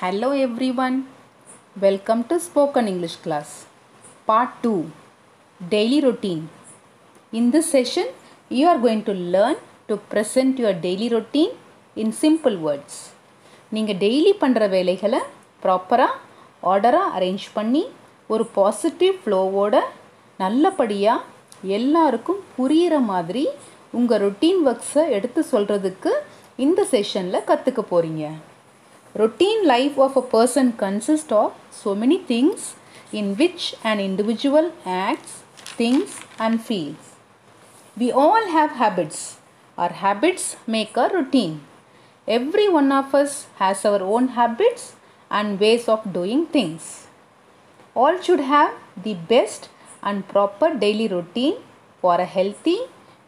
Hello everyone, welcome to Spoken English class, part 2, daily routine. In this session, you are going to learn to present your daily routine in simple words. நீங்கள் daily பண்ணுற வேலைகளை ப்ராப்பராக ஆர்டராக arrange பண்ணி ஒரு positive ஃப்ளோவோட நல்லபடியாக எல்லாருக்கும் புரிகிற மாதிரி உங்கள் ரொட்டீன் ஒர்க்ஸை எடுத்து சொல்கிறதுக்கு இந்த செஷனில் கற்றுக்க போகிறீங்க. Routine life of a person consists of so many things in which an individual acts, thinks and feels. We all have habits. Our habits make a routine. Every one of us has our own habits and ways of doing things. All should have the best and proper daily routine for a healthy,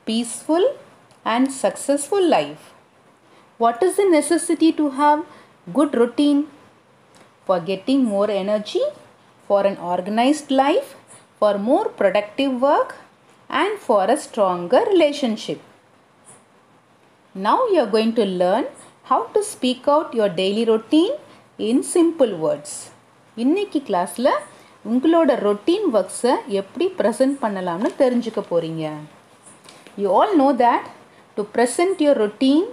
peaceful and successful life. What is the necessity to have good routine? For getting more energy, for an organized life, for more productive work and for a stronger relationship. Now you are going to learn how to speak out your daily routine in simple words. இன்னைக்கு கிளாஸில் உங்களோட routine ஒர்க்ஸை எப்படி present பண்ணலாம்னு தெரிஞ்சுக்க போகிறீங்க. You all know that to present your routine,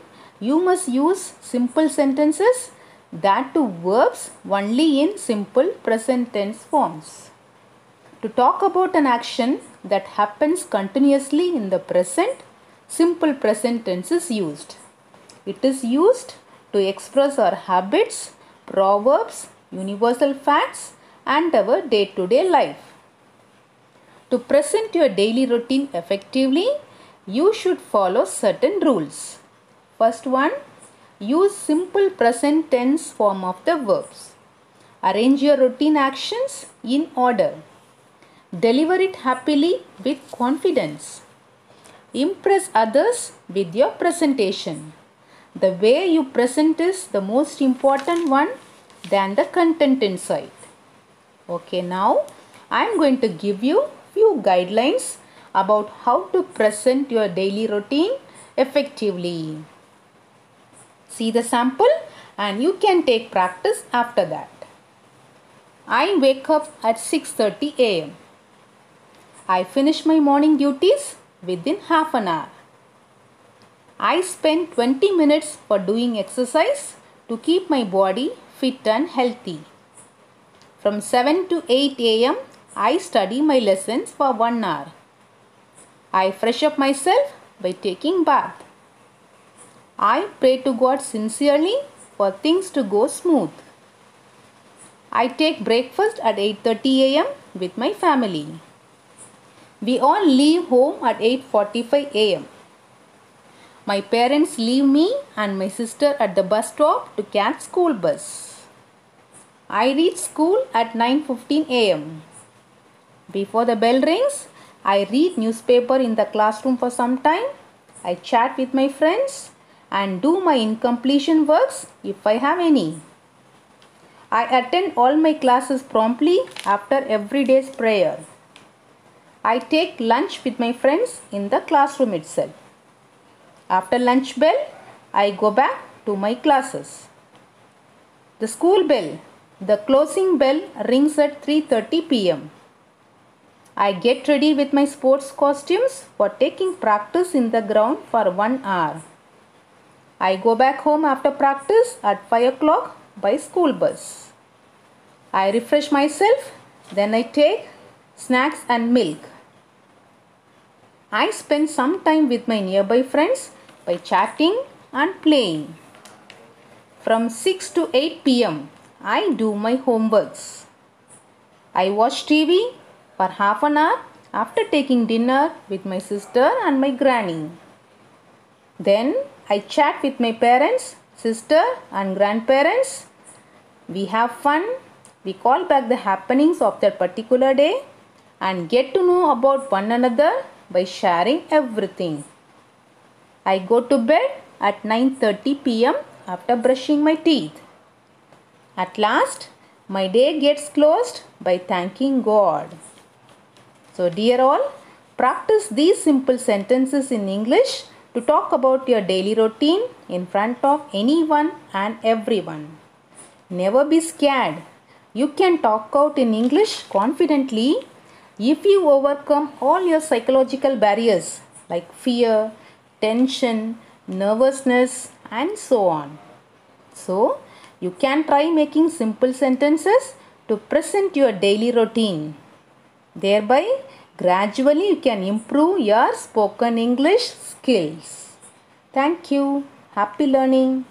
you must use simple sentences, that to verbs only in simple present tense forms. To talk about an action that happens continuously in the present, simple present tense is used. It is used to express our habits, proverbs, universal facts and our day-to-day life. To present your daily routine effectively, you should follow certain rules. First one, use simple present tense form of the verbs. Arrange your routine actions in order. Deliver it happily with confidence. Impress others with your presentation. The way you present is the most important one than the content inside. Okay, now I am going to give you few guidelines about how to present your daily routine effectively. See the sample and you can take practice after that. I wake up at 6:30 a.m. I finish my morning duties within half an hour. I spend 20 minutes for doing exercise to keep my body fit and healthy. From 7 to 8 a.m. I study my lessons for 1 hour. I fresh up myself by taking bath. I pray to God sincerely for things to go smooth. I take breakfast at 8:30 a.m. with my family. We all leave home at 8:45 a.m. My parents leave me and my sister at the bus stop to catch school bus. I reach school at 9:15 a.m. Before the bell rings, I read newspaper in the classroom for some time. I chat with my friends and do my incompletion works if I have any. I attend all my classes promptly after every day's prayer. I take lunch with my friends in the classroom itself. After lunch bell, I go back to my classes. The school bell, the closing bell rings at 3:30 p.m. I get ready with my sports costumes for taking practice in the ground for 1 hour. I go back home after practice at 5 o'clock by school bus. I refresh myself, then I take snacks and milk. I spend some time with my nearby friends by chatting and playing. From 6 to 8 p.m. I do my homeworks. I watch TV for half an hour after taking dinner with my sister and my granny. Then I chat with my parents, sister and grandparents. We have fun. We call back the happenings of that particular day and get to know about one another by sharing everything. I go to bed at 9:30 p.m. after brushing my teeth. At last, my day gets closed by thanking God. So dear all, practice these simple sentences in English to talk about your daily routine in front of anyone and everyone. Never be scared. You can talk out in English confidently if you overcome all your psychological barriers like fear, tension, nervousness, and so on. So, you can try making simple sentences to present your daily routine. Thereby, gradually you can improve your spoken English skills. Thank you. Happy learning.